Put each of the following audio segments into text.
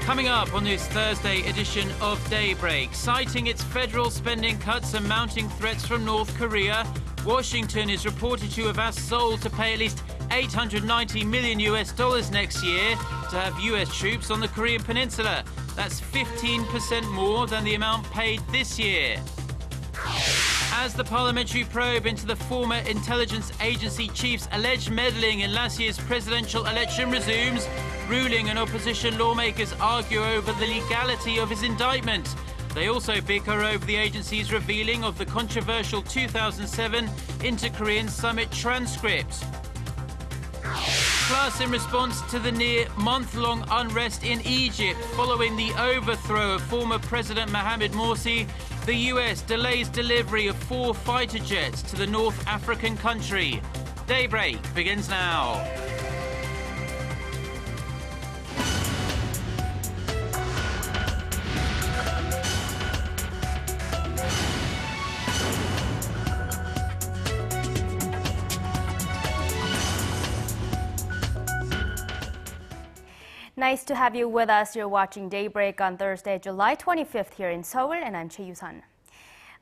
Coming up on this Thursday edition of Daybreak, citing its federal spending cuts and mounting threats from North Korea, Washington is reported to have asked Seoul to pay at least $890 million next year to have US troops on the Korean peninsula. That's 15% more than the amount paid this year. As the parliamentary probe into the former intelligence agency chief's alleged meddling in last year's presidential election resumes, ruling and opposition lawmakers argue over the legality of his indictment. They also bicker over the agency's revealing of the controversial 2007 Inter-Korean Summit transcript. Plus, in response to the near month-long unrest in Egypt following the overthrow of former President Mohamed Morsi, the US delays delivery of 4 fighter jets to the North African country. Daybreak begins now. Nice to have you with us. You're watching Daybreak on Thursday, July 25th here in Seoul, and I'm Choi Yu-sun.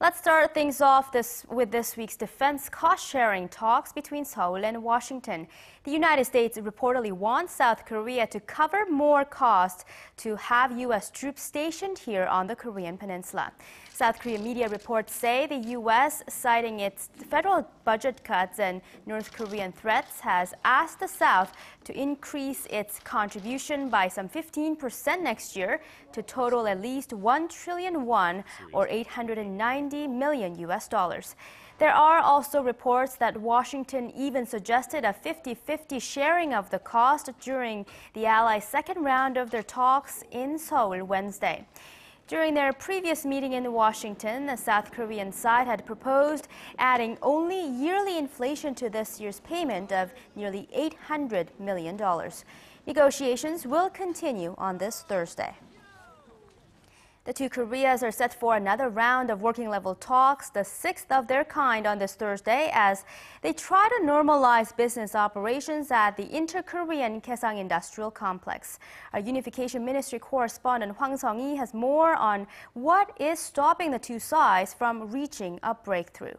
Let's start things off with this week's defense cost-sharing talks between Seoul and Washington. The United States reportedly wants South Korea to cover more costs to have U.S. troops stationed here on the Korean peninsula. South Korean media reports say the U.S., citing its federal budget cuts and North Korean threats, has asked the South to increase its contribution by some 15% next year to total at least 1 trillion won or $890 million US dollars. There are also reports that Washington even suggested a 50-50 sharing of the cost during the Allies' second round of their talks in Seoul Wednesday. During their previous meeting in Washington, the South Korean side had proposed adding only yearly inflation to this year's payment of nearly $800 million. Negotiations will continue on this Thursday. The two Koreas are set for another round of working-level talks, the 6th of their kind on this Thursday, as they try to normalize business operations at the Inter-Korean Kaesong Industrial Complex. Our Unification Ministry correspondent Hwang Sung-hee has more on what is stopping the two sides from reaching a breakthrough.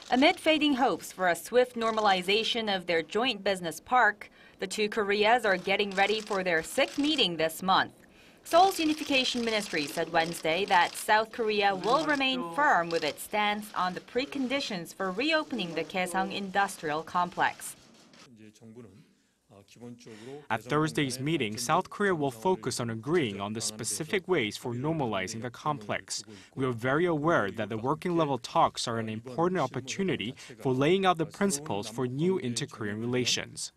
Amid fading hopes for a swift normalization of their joint business park, the two Koreas are getting ready for their 6th meeting this month. Seoul's Unification Ministry said Wednesday that South Korea will remain firm with its stance on the preconditions for reopening the Kaesong Industrial Complex. At Thursday's meeting, South Korea will focus on agreeing on the specific ways for normalizing the complex. We are very aware that the working-level talks are an important opportunity for laying out the principles for new inter-Korean relations.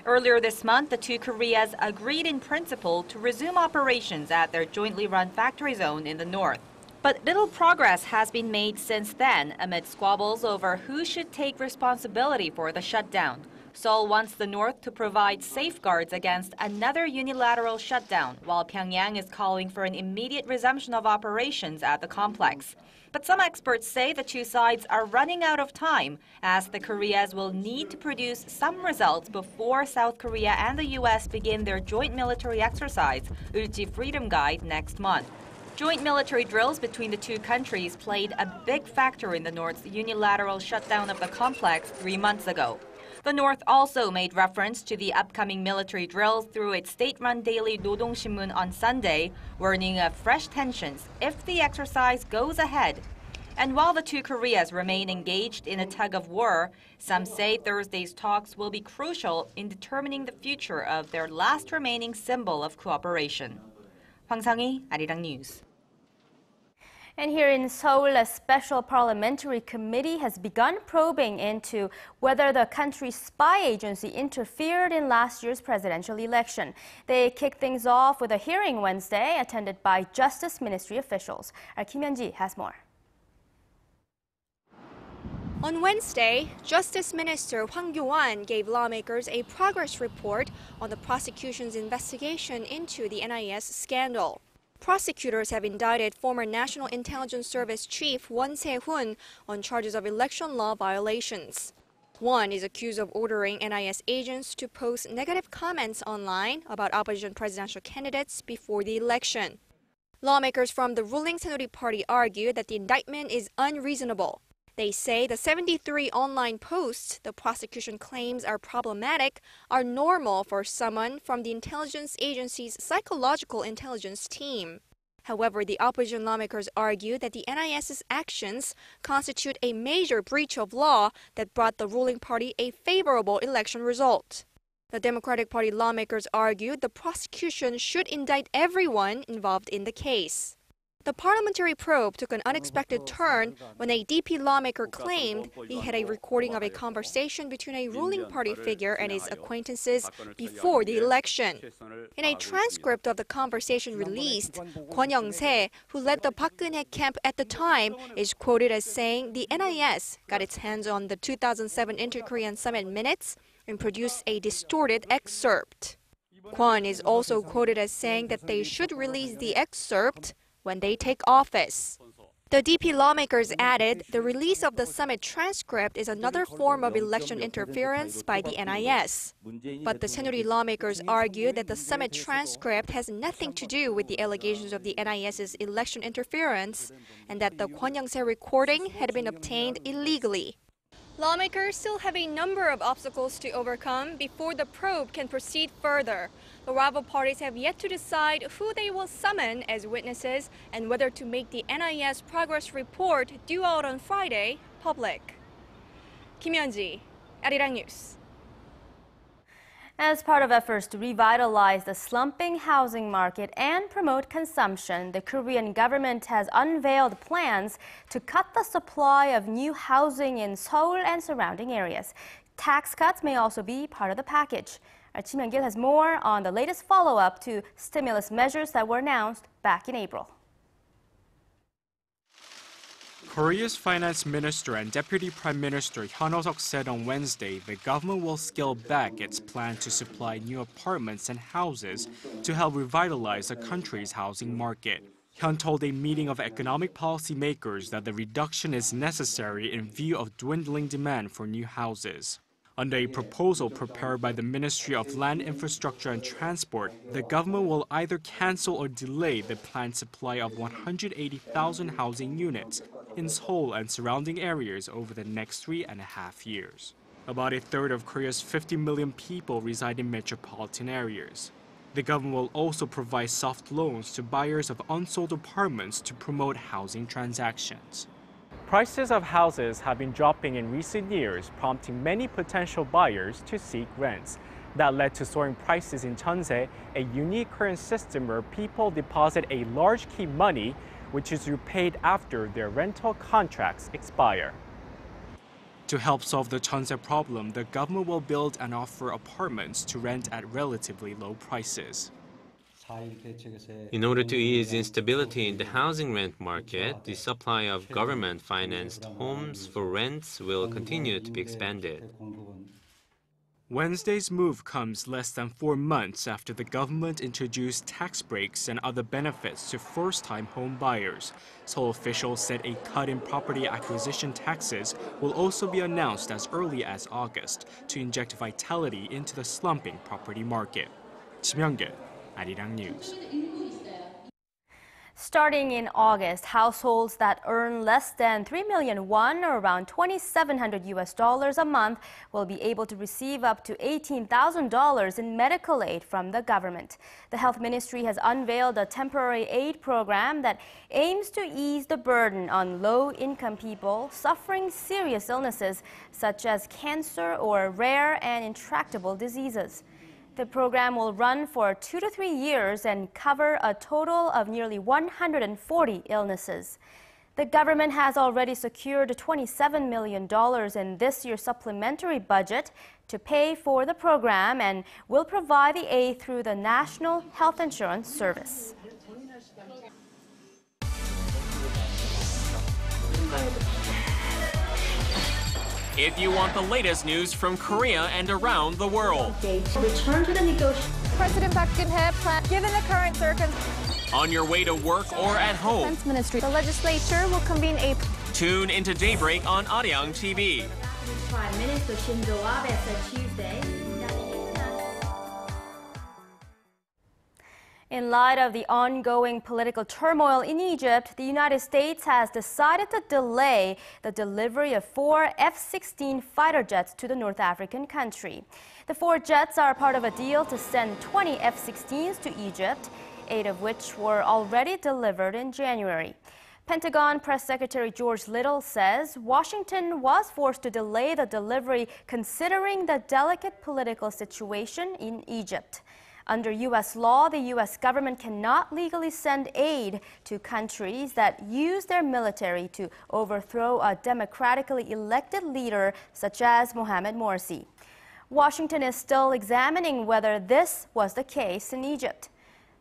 Earlier this month, the two Koreas agreed in principle to resume operations at their jointly run factory zone in the north. But little progress has been made since then amid squabbles over who should take responsibility for the shutdown. Seoul wants the north to provide safeguards against another unilateral shutdown, while Pyongyang is calling for an immediate resumption of operations at the complex. But some experts say the two sides are running out of time, as the Koreas will need to produce some results before South Korea and the U.S. begin their joint military exercise, Ulji Freedom Guide, next month. Joint military drills between the two countries played a big factor in the North's unilateral shutdown of the complex 3 months ago. The North also made reference to the upcoming military drills through its state-run daily Nodong Sinmun on Sunday, warning of fresh tensions if the exercise goes ahead. And while the two Koreas remain engaged in a tug-of-war, some say Thursday's talks will be crucial in determining the future of their last remaining symbol of cooperation. Hwang Sung-hee, Arirang News. And here in Seoul, a special parliamentary committee has begun probing into whether the country's spy agency interfered in last year's presidential election. They kicked things off with a hearing Wednesday attended by Justice Ministry officials. Our Kim Hyun-ji has more. On Wednesday, Justice Minister Hwang Kyo-won gave lawmakers a progress report on the prosecution's investigation into the NIS scandal. Prosecutors have indicted former National Intelligence Service Chief Won Se-hoon on charges of election law violations. Kwon is accused of ordering NIS agents to post negative comments online about opposition presidential candidates before the election. Lawmakers from the ruling Saenuri Party argue that the indictment is unreasonable. They say the 73 online posts the prosecution claims are problematic are normal for someone from the intelligence agency's psychological intelligence team. However, the opposition lawmakers argue that the NIS's actions constitute a major breach of law that brought the ruling party a favorable election result. The Democratic Party lawmakers argued the prosecution should indict everyone involved in the case. The parliamentary probe took an unexpected turn when a DP lawmaker claimed he had a recording of a conversation between a ruling party figure and his acquaintances before the election. In a transcript of the conversation released, Kwon Young-se, who led the Park Geun-hye camp at the time, is quoted as saying the NIS got its hands on the 2007 Inter-Korean Summit minutes and produced a distorted excerpt. Kwon is also quoted as saying that they should release the excerpt when they take office. The DP lawmakers added the release of the summit transcript is another form of election interference by the NIS. But the Saenuri lawmakers argue that the summit transcript has nothing to do with the allegations of the NIS's election interference and that the Kwon Young-se recording had been obtained illegally. Lawmakers still have a number of obstacles to overcome before the probe can proceed further. The rival parties have yet to decide who they will summon as witnesses and whether to make the NIS progress report due out on Friday public. Kim Hyun-ji, Arirang News. As part of efforts to revitalize the slumping housing market and promote consumption, the Korean government has unveiled plans to cut the supply of new housing in Seoul and surrounding areas. Tax cuts may also be part of the package. Our Kim Hyun-gil has more on the latest follow-up to stimulus measures that were announced back in April. Korea's finance minister and deputy prime minister Hyun Oh-seok said on Wednesday the government will scale back its plan to supply new apartments and houses to help revitalize the country's housing market. Hyun told a meeting of economic policymakers that the reduction is necessary in view of dwindling demand for new houses. Under a proposal prepared by the Ministry of Land, Infrastructure and Transport, the government will either cancel or delay the planned supply of 180,000 housing units in Seoul and surrounding areas over the next 3.5 years. About a third of Korea's 50 million people reside in metropolitan areas. The government will also provide soft loans to buyers of unsold apartments to promote housing transactions. Prices of houses have been dropping in recent years, prompting many potential buyers to seek rents. That led to soaring prices in Cheonse, a unique Korean system where people deposit a large key money, which is repaid after their rental contracts expire. To help solve the Cheonse problem, the government will build and offer apartments to rent at relatively low prices. In order to ease instability in the housing rent market, the supply of government-financed homes for rents will continue to be expanded. Wednesday's move comes less than 4 months after the government introduced tax breaks and other benefits to first-time home buyers. Seoul officials said a cut in property acquisition taxes will also be announced as early as August to inject vitality into the slumping property market. Kim Hyun-gil, Arirang News. Starting in August, households that earn less than 3 million won, or around $2,700 a month, will be able to receive up to $18,000 in medical aid from the government. The Health Ministry has unveiled a temporary aid program that aims to ease the burden on low-income people suffering serious illnesses such as cancer or rare and intractable diseases. The program will run for 2 to 3 years and cover a total of nearly 140 illnesses. The government has already secured $27 million in this year's supplementary budget to pay for the program and will provide the aid through the National Health Insurance Service. If you want the latest news from Korea and around the world. Return to the negotiation. President Park Geun-hye plans, given the current circumstances. On your way to work or at home. Defense Ministry. The legislature will convene a... Tune into Daybreak on Arirang TV. Prime Minister Shinzo Abe said Tuesday that in light of the ongoing political turmoil in Egypt, the United States has decided to delay the delivery of 4 F-16 fighter jets to the North African country. The 4 jets are part of a deal to send 20 F-16s to Egypt, 8 of which were already delivered in January. Pentagon Press Secretary George Little says Washington was forced to delay the delivery considering the delicate political situation in Egypt. Under U.S. law, the U.S. government cannot legally send aid to countries that use their military to overthrow a democratically elected leader such as Mohamed Morsi. Washington is still examining whether this was the case in Egypt.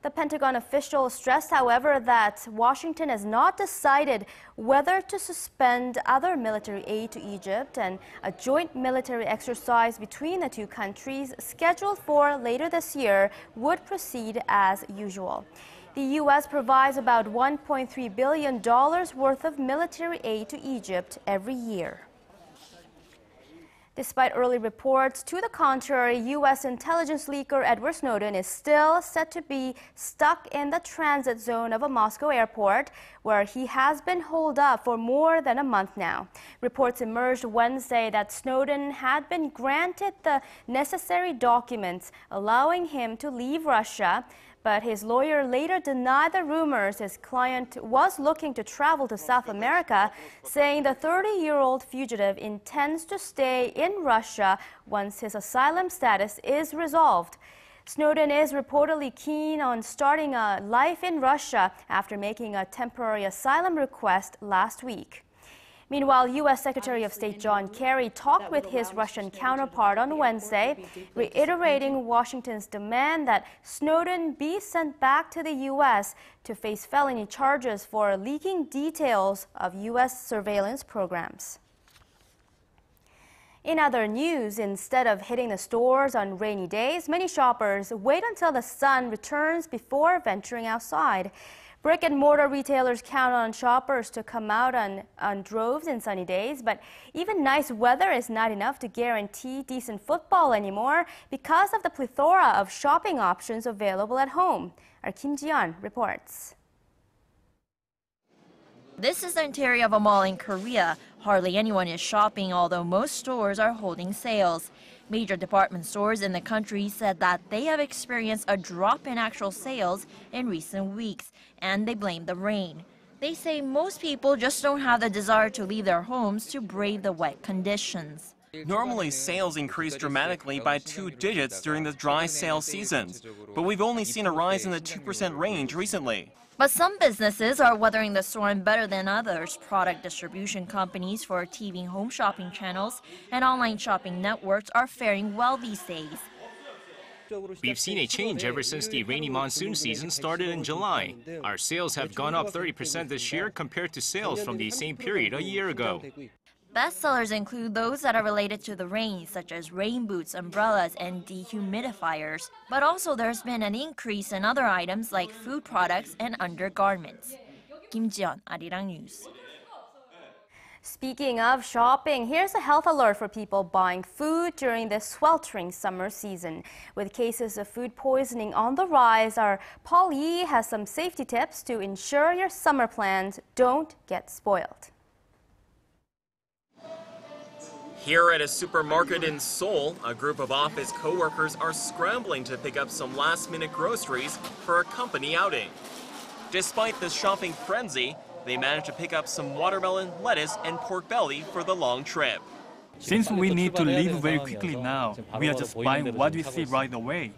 The Pentagon official stressed, however, that Washington has not decided whether to suspend other military aid to Egypt, and a joint military exercise between the two countries scheduled for later this year would proceed as usual. The U.S. provides about $1.3 billion worth of military aid to Egypt every year. Despite early reports to the contrary, U.S. intelligence leaker Edward Snowden is still said to be stuck in the transit zone of a Moscow airport, where he has been holed up for more than a month now. Reports emerged Wednesday that Snowden had been granted the necessary documents allowing him to leave Russia, but his lawyer later denied the rumors his client was looking to travel to South America, saying the 30-year-old fugitive intends to stay in Russia once his asylum status is resolved. Snowden is reportedly keen on starting a life in Russia after making a temporary asylum request last week. Meanwhile, U.S. Secretary of State John Kerry talked with his Russian counterpart on Wednesday, reiterating Washington's demand that Snowden be sent back to the U.S. to face felony charges for leaking details of U.S. surveillance programs. In other news, instead of hitting the stores on rainy days, many shoppers wait until the sun returns before venturing outside. Brick-and-mortar retailers count on shoppers to come out on droves in sunny days, but even nice weather is not enough to guarantee decent football anymore because of the plethora of shopping options available at home. Our Kim Ji-yeon reports. This is the interior of a mall in Korea. Hardly anyone is shopping, although most stores are holding sales. Major department stores in the country said that they have experienced a drop in actual sales in recent weeks, and they blame the rain. They say most people just don't have the desire to leave their homes to brave the wet conditions. Normally, sales increase dramatically by 2 digits during the dry sales seasons, but we've only seen a rise in the 2% range recently. But some businesses are weathering the storm better than others. Product distribution companies for TV and home shopping channels and online shopping networks are faring well these days. We've seen a change ever since the rainy monsoon season started in July. Our sales have gone up 30% this year compared to sales from the same period a year ago. Bestsellers include those that are related to the rain, such as rain boots, umbrellas, and dehumidifiers. But also there's been an increase in other items like food products and undergarments. Kim Ji-yeon, Arirang News. Speaking of shopping, here's a health alert for people buying food during this sweltering summer season. With cases of food poisoning on the rise, our Paul Yee has some safety tips to ensure your summer plans don't get spoiled. Here at a supermarket in Seoul, a group of office co-workers are scrambling to pick up some last-minute groceries for a company outing. Despite the shopping frenzy, they managed to pick up some watermelon, lettuce, and pork belly for the long trip. Since we need to leave very quickly now, we are just buying what we see right away.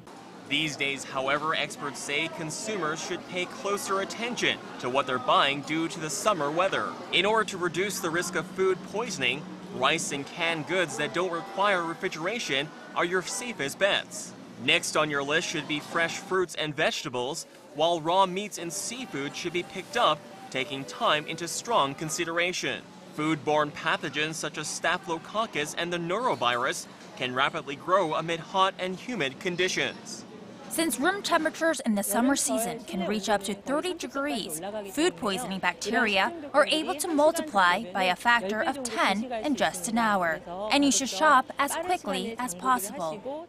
These days, however, experts say consumers should pay closer attention to what they're buying due to the summer weather. In order to reduce the risk of food poisoning, rice and canned goods that don't require refrigeration are your safest bets. Next on your list should be fresh fruits and vegetables, while raw meats and seafood should be picked up, taking time into strong consideration. Foodborne pathogens such as Staphylococcus and the norovirus can rapidly grow amid hot and humid conditions. Since room temperatures in the summer season can reach up to 30 degrees, food poisoning bacteria are able to multiply by a factor of 10 in just an hour. And you should shop as quickly as possible.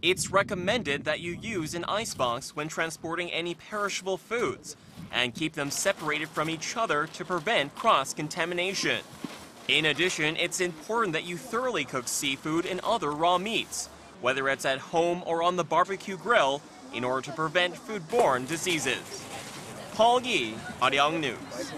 It's recommended that you use an icebox when transporting any perishable foods and keep them separated from each other to prevent cross-contamination. In addition, it's important that you thoroughly cook seafood and other raw meats, whether it's at home or on the barbecue grill, in order to prevent foodborne diseases. Paul Yi, Arirang News.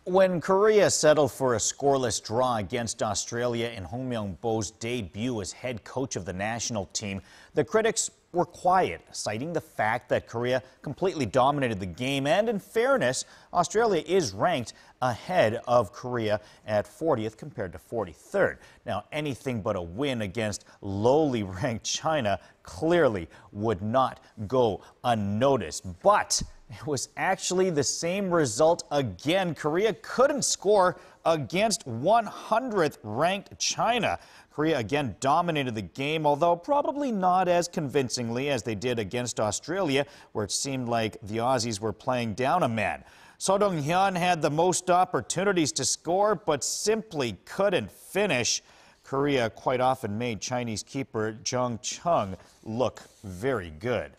When Korea settled for a scoreless draw against Australia in Hong Myung-bo's debut as head coach of the national team, the critics were quiet, citing the fact that Korea completely dominated the game. And in fairness, Australia is ranked ahead of Korea at 40th compared to 43rd. Now, anything but a win against lowly ranked China clearly would not go unnoticed. But it was actually the same result again. Korea couldn't score against 100th ranked China. Korea again dominated the game, although probably not as convincingly as they did against Australia, where it seemed like the Aussies were playing down a man. So Dong-hyun had the most opportunities to score, but simply couldn't finish. Korea quite often made Chinese keeper Jung Chung look very good.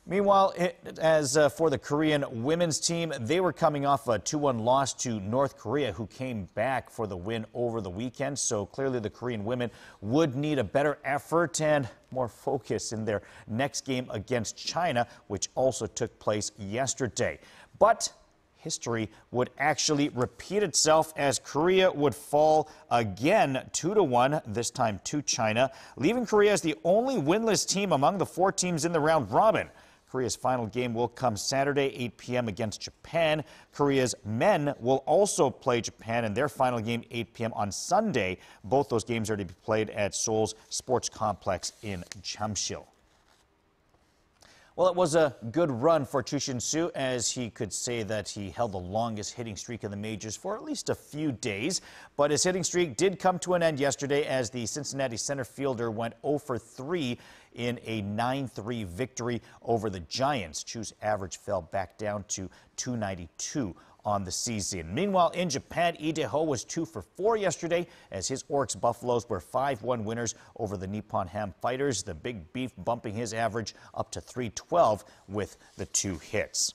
Meanwhile, as for the Korean women's team, they were coming off a 2-1 loss to North Korea, who came back for the win over the weekend. So clearly the Korean women would need a better effort and more focus in their next game against China, which also took place yesterday. But history would actually repeat itself as Korea would fall again 2-1, this time to China, leaving Korea as the only winless team among the 4 teams in the round robin. Korea's final game will come Saturday, 8 p.m. against Japan. Korea's men will also play Japan in their final game, 8 p.m. on Sunday. Both those games are to be played at Seoul's sports complex in Jamsil. Well, it was a good run for Chu Shin-soo, as he could say that he held the longest hitting streak in the majors for at least a few days. But his hitting streak did come to an end yesterday as the Cincinnati center fielder went 0 for 3 in a 9-3 victory over the Giants. Chu's average fell back down to .292 on the season. Meanwhile, in Japan, Lee Dae-ho was 2 for 4 yesterday as his Oryx Buffaloes were 5-1 winners over the Nippon Ham Fighters. The Big Beef bumping his average up to .312 with the 2 hits.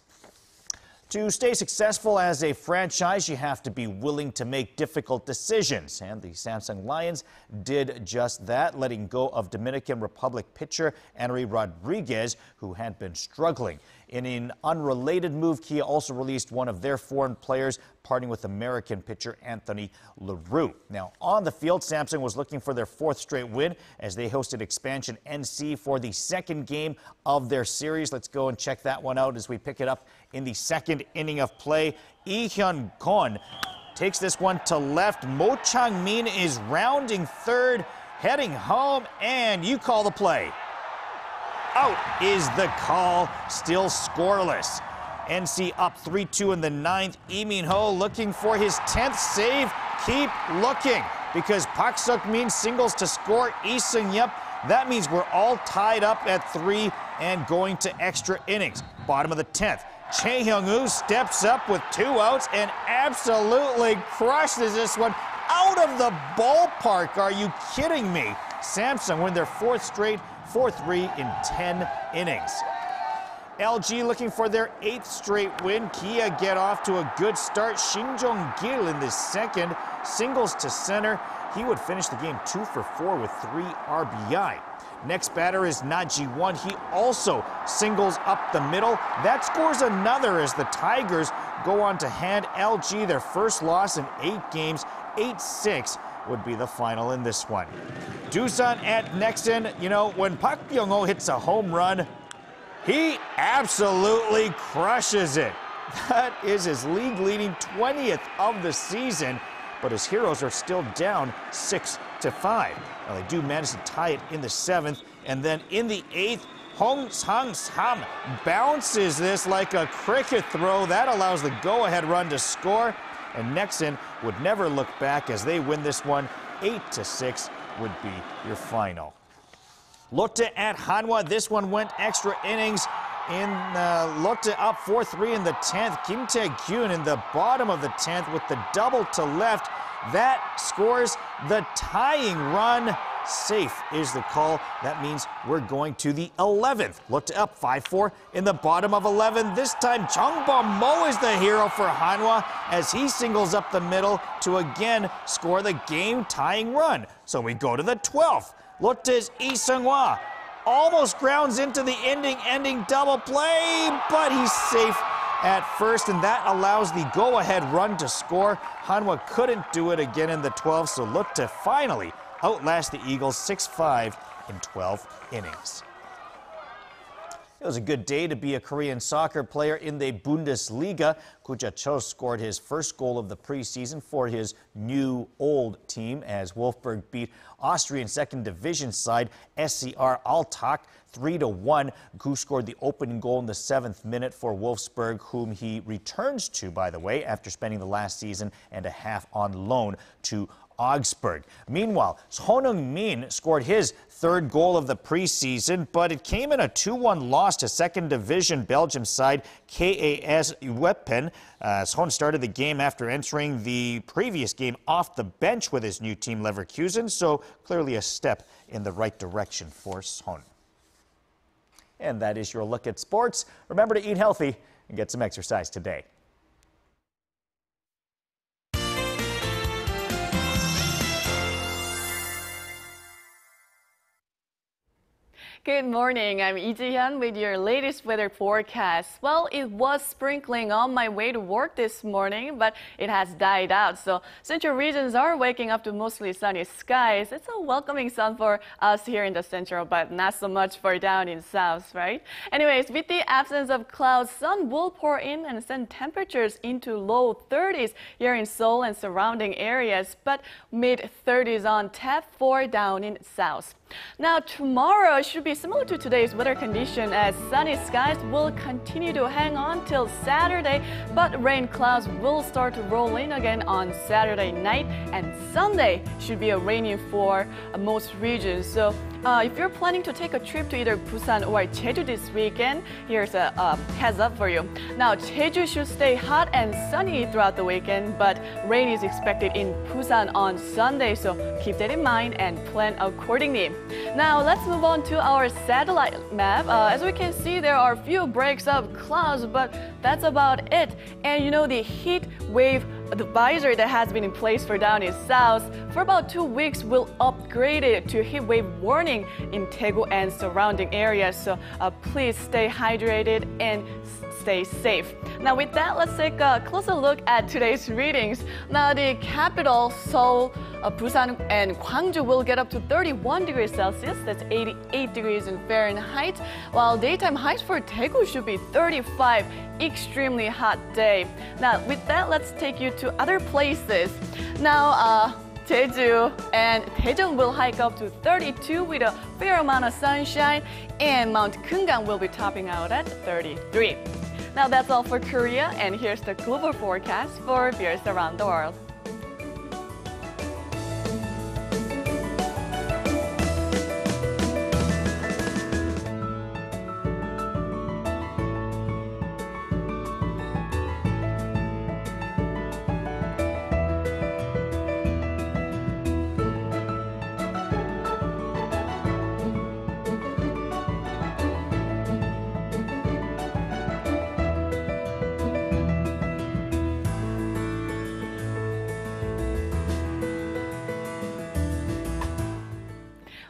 To stay successful as a franchise, you have to be willing to make difficult decisions. And the Samsung Lions did just that, letting go of Dominican Republic pitcher Enery Rodriguez, who had been struggling. In an unrelated move, Kia also released one of their foreign players, parting with American pitcher Anthony LaRue. Now, on the field, Samsung was looking for their 4th straight win as they hosted expansion NC for the 2nd game of their series. Let's go and check that one out as we pick it up in the 2nd inning of play. Lee Hyun-gon takes this one to left. Mo Chang-min is rounding third, heading home, and you call the play. Out is the call, still scoreless. NC up 3-2 in the 9th. Lee Min-ho looking for his 10th save. Keep looking, because Park Seok-min singles to score Lee Seung-yup. That means we're all tied up at 3 and going to extra innings. Bottom of the 10th. Chae Hyung-woo steps up with 2 outs and absolutely crushes this one out of the ballpark. Are you kidding me? Samsung win their 4th straight, 4-3 in 10 innings. LG looking for their 8th straight win. Kia get off to a good start. Shin Jong-gil in the 2nd, singles to center. He would finish the game 2 for 4 with 3 RBI. Next batter is Na Ji-won. He also singles up the middle. That scores another as the Tigers go on to hand LG their first loss in 8 games. 8-6 would be the final in this one. Doosan at Nexon. You know, when Park Byung-ho hits a home run, he absolutely crushes it. That is his league-leading 20th of the season, but his Heroes are still down 6-5. Now, they do manage to tie it in the 7th, and then in the 8th, Hong Sang-sam bounces this like a cricket throw. That allows the go-ahead run to score, and Nexon would never look back as they win this one. 8-6 would be your final. Lotte at Hanwha. This one went extra innings. In Lotte up 4-3 in the 10th. Kim Tae-kyun in the bottom of the 10th with the double to left. That scores the tying run. Safe is the call. That means we're going to the 11th. Lotte up 5-4 in the bottom of 11. This time, Chung Bum-mo is the hero for Hanwha as he singles up the middle to again score the game-tying run. So we go to the 12th. Lotte's Lee Seung-hwa almost grounds into the ending double play, but he's safe at first, and that allows the go-ahead run to score. Hanwha couldn't do it again in the 12th, so Lotte finally outlast the Eagles 6-5 in 12 innings. It was a good day to be a Korean soccer player in the Bundesliga. Kuja Cho scored his first goal of the preseason for his new old team as Wolfsburg beat Austrian second division side SCR Altach 3-1. Gu scored the opening goal in the 7th minute for Wolfsburg, whom he returns to, by the way, after spending the last season and a half on loan to Augsburg. Meanwhile, Son Heung-min scored his 3rd goal of the preseason, but it came in a 2-1 loss to second division Belgium side KAS Eupen. Son started the game after entering the previous game off the bench with his new team Leverkusen, so clearly a step in the right direction for Son. And that is your look at sports. Remember to eat healthy and get some exercise today. Good morning, I'm Lee Ji-hyun with your latest weather forecast. Well, it was sprinkling on my way to work this morning, but it has died out. So central regions are waking up to mostly sunny skies. It's a welcoming sun for us here in the central, but not so much for down in south, right? Anyways, with the absence of clouds, sun will pour in and send temperatures into low 30s here in Seoul and surrounding areas, but mid 30s on tap for down in south. Now, tomorrow should be similar to today's weather condition as sunny skies will continue to hang on till Saturday, but rain clouds will start to roll in again on Saturday night, and Sunday should be raining for most regions. So if you're planning to take a trip to either Busan or Jeju this weekend, here's a heads up for you. Now, Jeju should stay hot and sunny throughout the weekend, but rain is expected in Busan on Sunday, so keep that in mind and plan accordingly. Now, let's move on to our satellite map. As we can see, there are a few breaks of clouds, but that's about it. And you know, the heat wave advisory that has been in place for down in south for about 2 weeks will upgrade it to heat wave warning in Daegu and surrounding areas. So please stay hydrated and stay safe. Now with that, let's take a closer look at today's readings. Now the capital, Seoul, Busan and Gwangju will get up to 31 degrees Celsius, that's 88 degrees in Fahrenheit, while daytime highs for Daegu should be 35, extremely hot day. Now with that, let's take you to other places. Now Jeju and Daejeon will hike up to 32 with a fair amount of sunshine, and Mount Kumgang will be topping out at 33. Now that's all for Korea, and here's the global forecast for viewers around the world.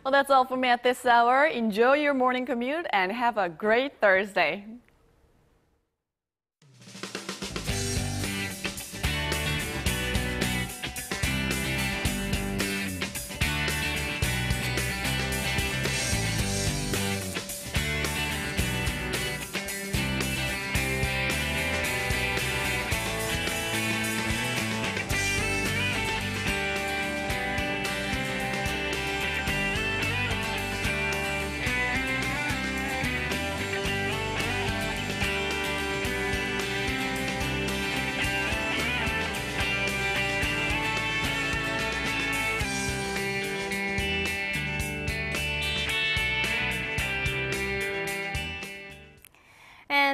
Well, that's all for me at this hour. Enjoy your morning commute and have a great Thursday.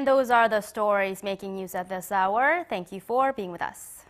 And those are the stories making news at this hour. Thank you for being with us.